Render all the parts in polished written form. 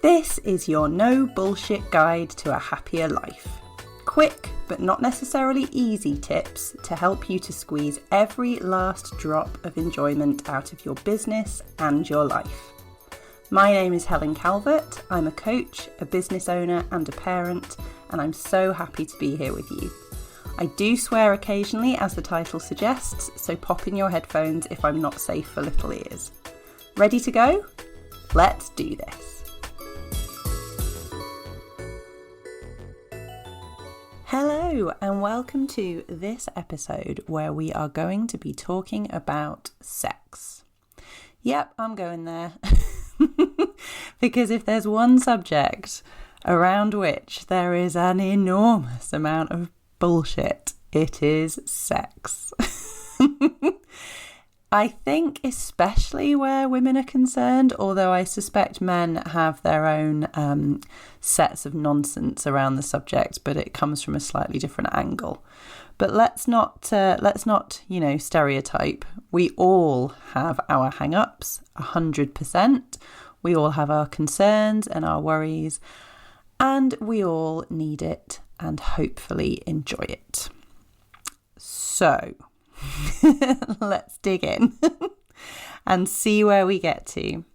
This is your no bullshit guide to a happier life. Quick, but not necessarily easy tips to help you to squeeze every last drop of enjoyment out of your business and your life. My name is Helen Calvert. I'm a coach, a business owner and a parent, and I'm so happy to be here with you. I do swear occasionally, as the title suggests, so pop in your headphones if I'm not safe for little ears. Ready to go? Let's do this. Hello and welcome to this episode where we are going to be talking about sex. Yep, I'm going there. Because if there's one subject around which there is an enormous amount of bullshit, it is sex. I think especially where women are concerned, although I suspect men have their own sets of nonsense around the subject, but it comes from a slightly different angle. But let's not stereotype. We all have our hang-ups, 100%. We all have our concerns and our worries, and we all need it and hopefully enjoy it. So let's dig in and see where we get to.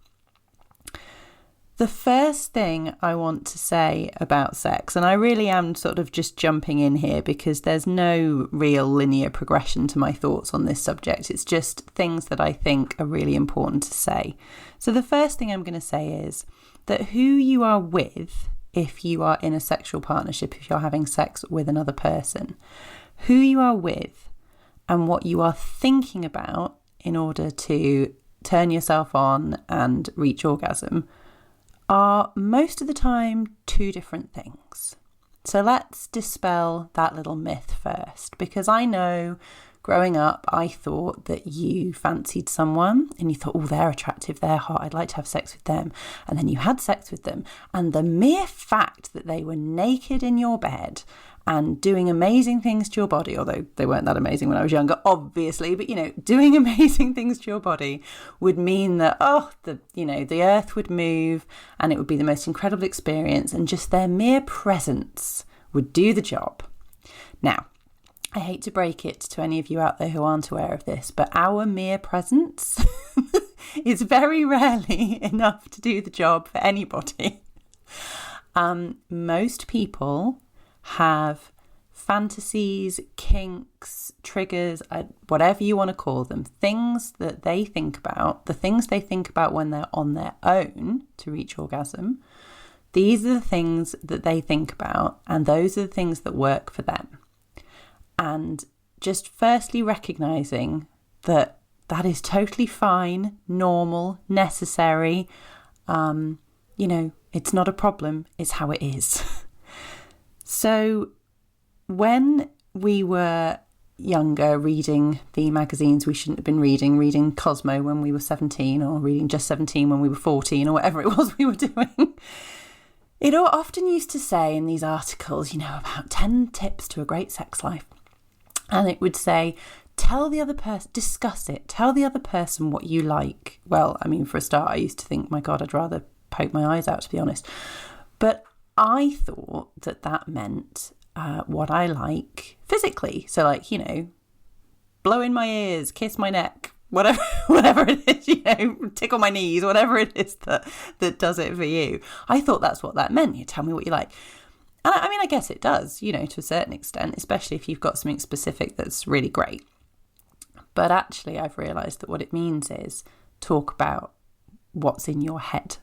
The first thing I want to say about sex, and I really am sort of just jumping in here because there's no real linear progression to my thoughts on this subject. It's just things that I think are really important to say. So the first thing I'm going to say is that who you are with, if you are in a sexual partnership, if you're having sex with another person, who you are with and what you are thinking about in order to turn yourself on and reach orgasm are most of the time two different things. So let's dispel that little myth first, because I know growing up I thought that you fancied someone and you thought, oh, they're attractive, they're hot, I'd like to have sex with them. And then you had sex with them, and the mere fact that they were naked in your bed and doing amazing things to your body, although they weren't that amazing when I was younger, obviously, but, doing amazing things to your body would mean that, the earth would move and it would be the most incredible experience, and just their mere presence would do the job. Now, I hate to break it to any of you out there who aren't aware of this, but our mere presence is very rarely enough to do the job for anybody. Most people have fantasies, kinks, triggers, whatever you want to call them, things that they think about, the things they think about when they're on their own to reach orgasm. These are the things that they think about, and those are the things that work for them. And just firstly recognizing that that is totally fine, normal, necessary. It's not a problem, it's how it is. So when we were younger, reading the magazines we shouldn't have been reading Cosmo when we were 17, or reading Just 17 when we were 14, or whatever it was we were doing, it often used to say in these articles, about 10 tips to a great sex life. And it would say, tell the other person, discuss it, tell the other person what you like. Well, for a start, I used to think, my God, I'd rather poke my eyes out, to be honest. But I thought that meant what I like physically. So blow in my ears, kiss my neck, whatever it is, tickle my knees, whatever it is that does it for you. I thought that's what that meant. You tell me what you like. And I guess it does, to a certain extent, especially if you've got something specific that's really great. But actually, I've realised that what it means is talk about what's in your head,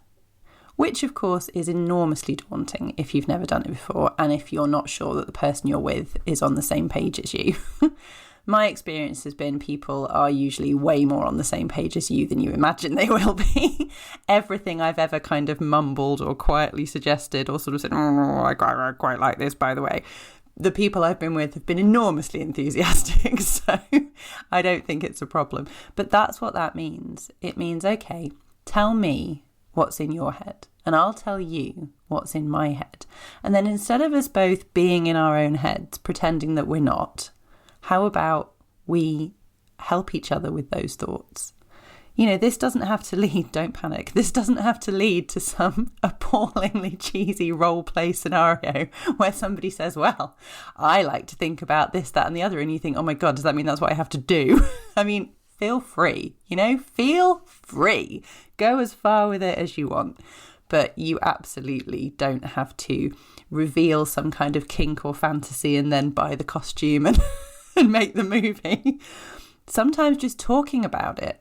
which of course is enormously daunting if you've never done it before and if you're not sure that the person you're with is on the same page as you. My experience has been people are usually way more on the same page as you than you imagine they will be. Everything I've ever kind of mumbled or quietly suggested or sort of said, I quite like this, by the way, the people I've been with have been enormously enthusiastic. So I don't think it's a problem. But that's what that means. It means, okay, tell me what's in your head and I'll tell you what's in my head. And then instead of us both being in our own heads, pretending that we're not, how about we help each other with those thoughts? This doesn't have to lead, don't panic, this doesn't have to lead to some appallingly cheesy role play scenario where somebody says, well, I like to think about this, that and the other. And you think, oh my God, does that mean that's what I have to do? I mean, feel free, feel free. Go as far with it as you want. But you absolutely don't have to reveal some kind of kink or fantasy and then buy the costume and make the movie. Sometimes just talking about it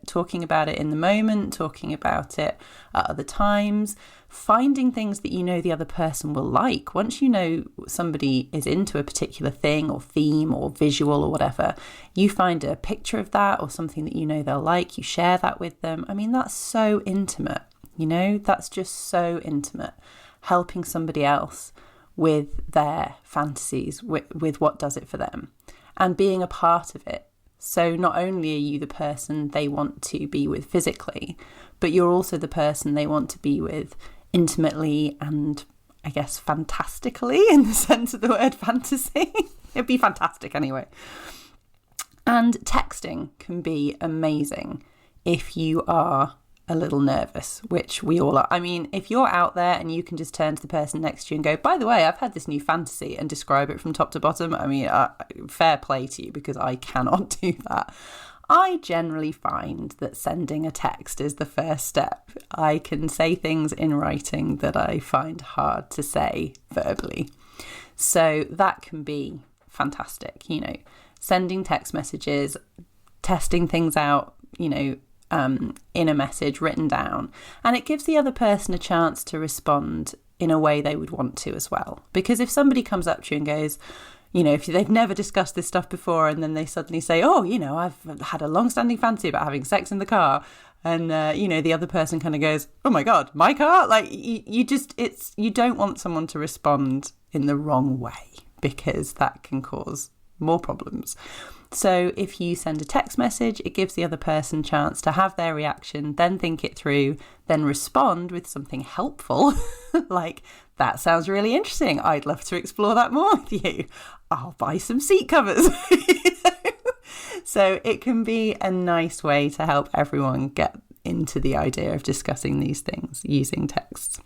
in the moment, talking about it at other times, finding things that the other person will like. Once you know somebody is into a particular thing or theme or visual or whatever, you find a picture of that or something that they'll like, you share that with them. I mean, that's so intimate, that's just so intimate. Helping somebody else with their fantasies, with what does it for them, and being a part of it. So not only are you the person they want to be with physically, but you're also the person they want to be with intimately and, I guess, fantastically, in the sense of the word fantasy. It'd be fantastic anyway. And texting can be amazing if you are a little nervous, which we all are. I mean, if you're out there and you can just turn to the person next to you and go, by the way, I've had this new fantasy, and describe it from top to bottom, I mean, fair play to you, because I cannot do that. I generally find that sending a text is the first step. I can say things in writing that I find hard to say verbally. So that can be fantastic, sending text messages, testing things out, in a message written down, and it gives the other person a chance to respond in a way they would want to as well. Because if somebody comes up to you and goes, if they've never discussed this stuff before, and then they suddenly say, oh, I've had a long-standing fantasy about having sex in the car, and the other person kind of goes, oh my God, my car? Like, you don't want someone to respond in the wrong way, because that can cause more problems. So if you send a text message, it gives the other person a chance to have their reaction, then think it through, then respond with something helpful, like, that sounds really interesting. I'd love to explore that more with you. I'll buy some seat covers. So it can be a nice way to help everyone get into the idea of discussing these things using texts.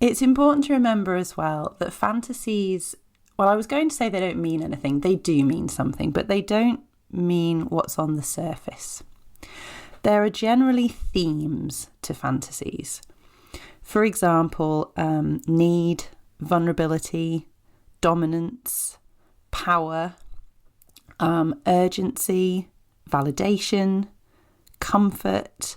It's important to remember as well that fantasies, well, I was going to say they don't mean anything. They do mean something, but they don't mean what's on the surface. There are generally themes to fantasies. For example, need, vulnerability, dominance, power, urgency, validation, comfort,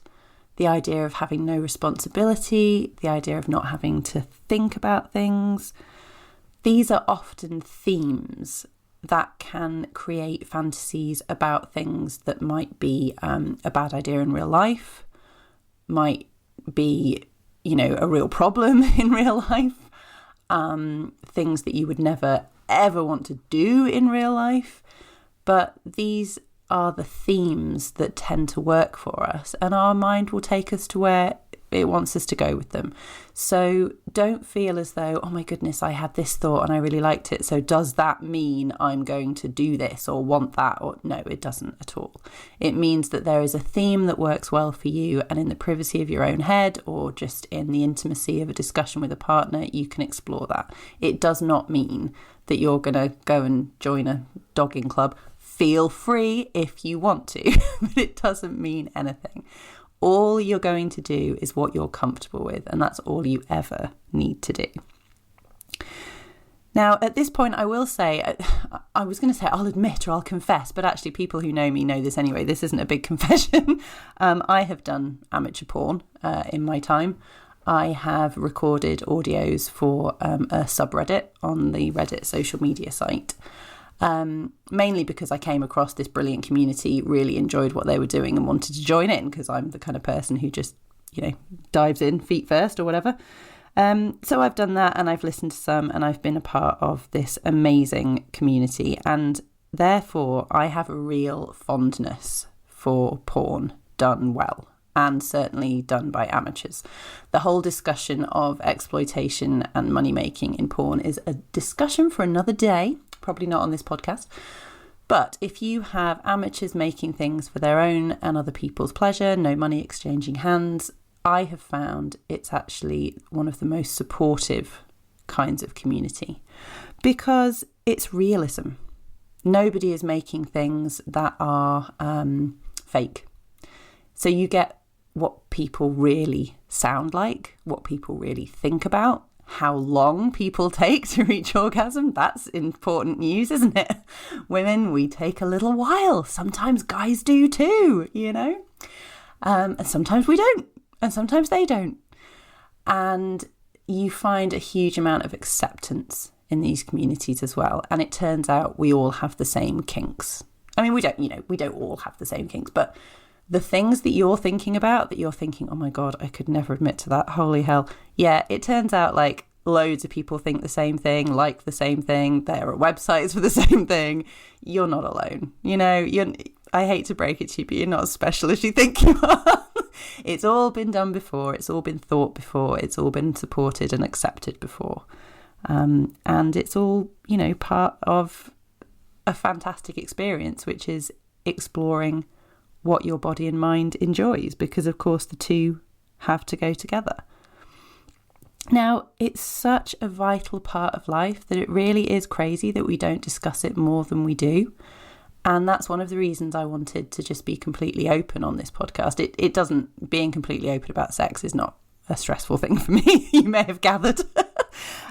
the idea of having no responsibility, the idea of not having to think about things. These are often themes that can create fantasies about things that might be a bad idea in real life, might be, a real problem in real life, things that you would never, ever want to do in real life. But these are the themes that tend to work for us, and our mind will take us to where it wants us to go with them. So don't feel as though, oh my goodness, I had this thought and I really liked it, so does that mean I'm going to do this or want that? Or no, it doesn't at all. It means that there is a theme that works well for you, and in the privacy of your own head, or just in the intimacy of a discussion with a partner, you can explore that. It does not mean that you're going to go and join a dogging club. Feel free if you want to, but it doesn't mean anything. All you're going to do is what you're comfortable with, and that's all you ever need to do. Now, at this point, I will say, I was going to say I'll admit or I'll confess, but actually people who know me know this anyway. This isn't a big confession. I have done amateur porn in my time. I have recorded audios for a subreddit on the Reddit social media site. Mainly because I came across this brilliant community, really enjoyed what they were doing and wanted to join in, because I'm the kind of person who just, dives in feet first or whatever. So I've done that, and I've listened to some, and I've been a part of this amazing community, and therefore I have a real fondness for porn done well, and certainly done by amateurs. The whole discussion of exploitation and money making in porn is a discussion for another day. Probably not on this podcast, But if you have amateurs making things for their own and other people's pleasure, no money exchanging hands, I have found it's actually one of the most supportive kinds of community because it's realism. Nobody is making things that are fake. So you get what people really sound like, what people really think about, how long people take to reach orgasm. That's important news, isn't it? Women, we take a little while. Sometimes guys do too, and sometimes we don't, and sometimes they don't. And you find a huge amount of acceptance in these communities as well. And it turns out we all have the same kinks. I mean, we don't all have the same kinks, but the things that you're thinking about, that you're thinking, oh my God, I could never admit to that, holy hell. Yeah, it turns out like loads of people think the same thing, like the same thing. There are websites for the same thing. You're not alone. I hate to break it to you, but you're not as special as you think you are. It's all been done before. It's all been thought before. It's all been supported and accepted before. And it's all, part of a fantastic experience, which is exploring what your body and mind enjoys, because of course the two have to go together. Now, it's such a vital part of life that it really is crazy that we don't discuss it more than we do. And that's one of the reasons I wanted to just be completely open on this podcast. It doesn't, being completely open about sex is not a stressful thing for me, you may have gathered.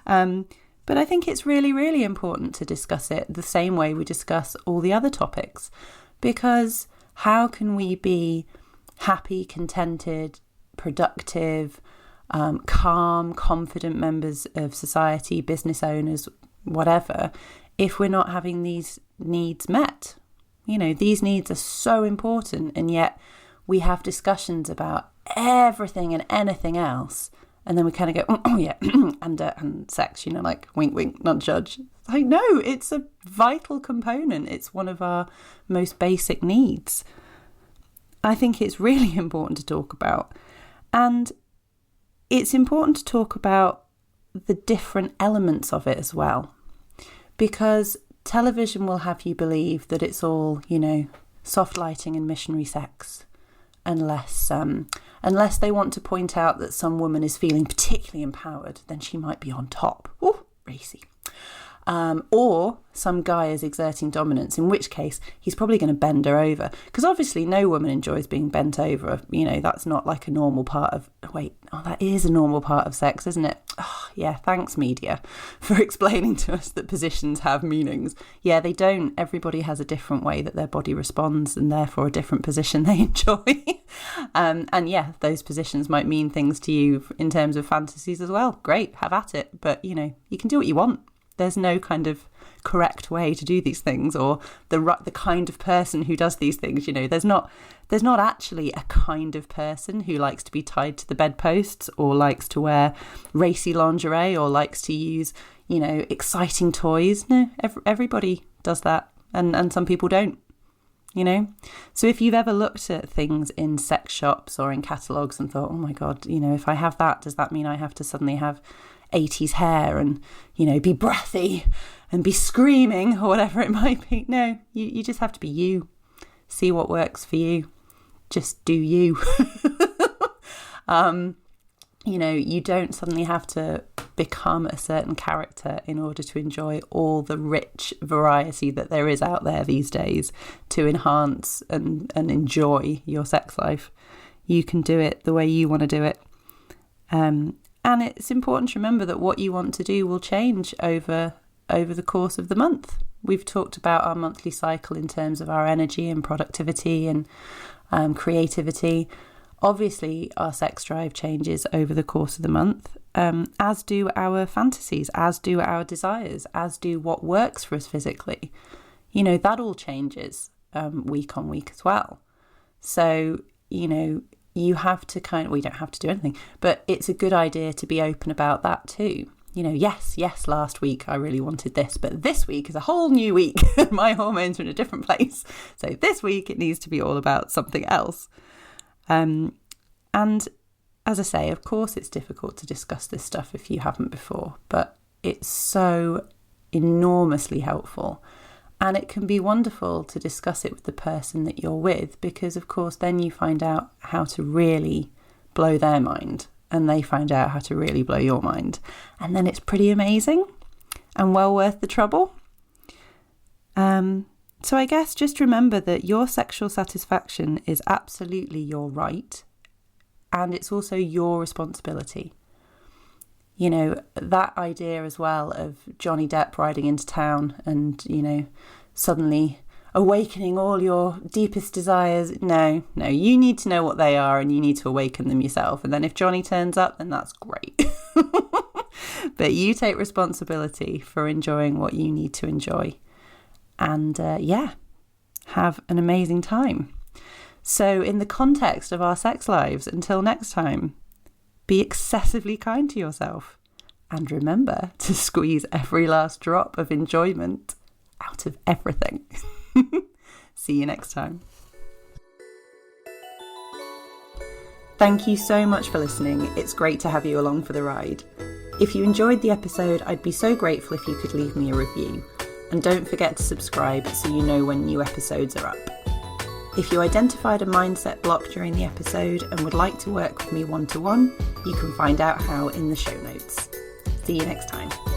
But I think it's really, really important to discuss it the same way we discuss all the other topics, because how can we be happy, contented, productive, calm, confident members of society, business owners, whatever, if we're not having these needs met? These needs are so important, and yet we have discussions about everything and anything else. And then we kind of go, oh yeah, and sex, like wink, wink, not judge. Like, no, it's a vital component. It's one of our most basic needs. I think it's really important to talk about. And it's important to talk about the different elements of it as well. Because television will have you believe that it's all, soft lighting and missionary sex. Unless they want to point out that some woman is feeling particularly empowered, then she might be on top. Ooh, racy. Or some guy is exerting dominance, in which case he's probably going to bend her over. Because obviously no woman enjoys being bent over. That's not like a normal part of... that is a normal part of sex, isn't it? Oh, yeah, thanks media for explaining to us that positions have meanings. Yeah, they don't. Everybody has a different way that their body responds, and therefore a different position they enjoy. And yeah, those positions might mean things to you in terms of fantasies as well. Great, have at it. But, you can do what you want. There's no kind of correct way to do these things, or the kind of person who does these things. There's not actually a kind of person who likes to be tied to the bedposts, or likes to wear racy lingerie, or likes to use exciting toys. No, everybody does that, and some people don't. So if you've ever looked at things in sex shops or in catalogues and thought, oh my God, if I have that, does that mean I have to suddenly have 80s hair and, be breathy and be screaming, or whatever it might be? No, you just have to be you. See what works for you. Just do you. You don't suddenly have to become a certain character in order to enjoy all the rich variety that there is out there these days to enhance and enjoy your sex life. You can do it the way you want to do it. And it's important to remember that what you want to do will change over the course of the month. We've talked about our monthly cycle in terms of our energy and productivity and creativity. Obviously, our sex drive changes over the course of the month, as do our fantasies, as do our desires, as do what works for us physically. That all changes week on week as well. So, you have to we don't have to do anything, but it's a good idea to be open about that too. Yes, last week I really wanted this, but this week is a whole new week. My hormones are in a different place. So this week it needs to be all about something else. And as I say, of course, it's difficult to discuss this stuff if you haven't before, but it's so enormously helpful. And it can be wonderful to discuss it with the person that you're with, because of course then you find out how to really blow their mind and they find out how to really blow your mind. And then it's pretty amazing and well worth the trouble. So I guess just remember that your sexual satisfaction is absolutely your right, and it's also your responsibility. You know, that idea as well of Johnny Depp riding into town and, you know, suddenly awakening all your deepest desires. No, you need to know what they are and you need to awaken them yourself. And then if Johnny turns up, then that's great. But you take responsibility for enjoying what you need to enjoy. And have an amazing time. So in the context of our sex lives, until next time, be excessively kind to yourself and remember to squeeze every last drop of enjoyment out of everything. See you next time. Thank you so much for listening. It's great to have you along for the ride. If you enjoyed the episode, I'd be so grateful if you could leave me a review. And don't forget to subscribe so you know when new episodes are up. If you identified a mindset block during the episode and would like to work with me one-to-one, you can find out how in the show notes. See you next time.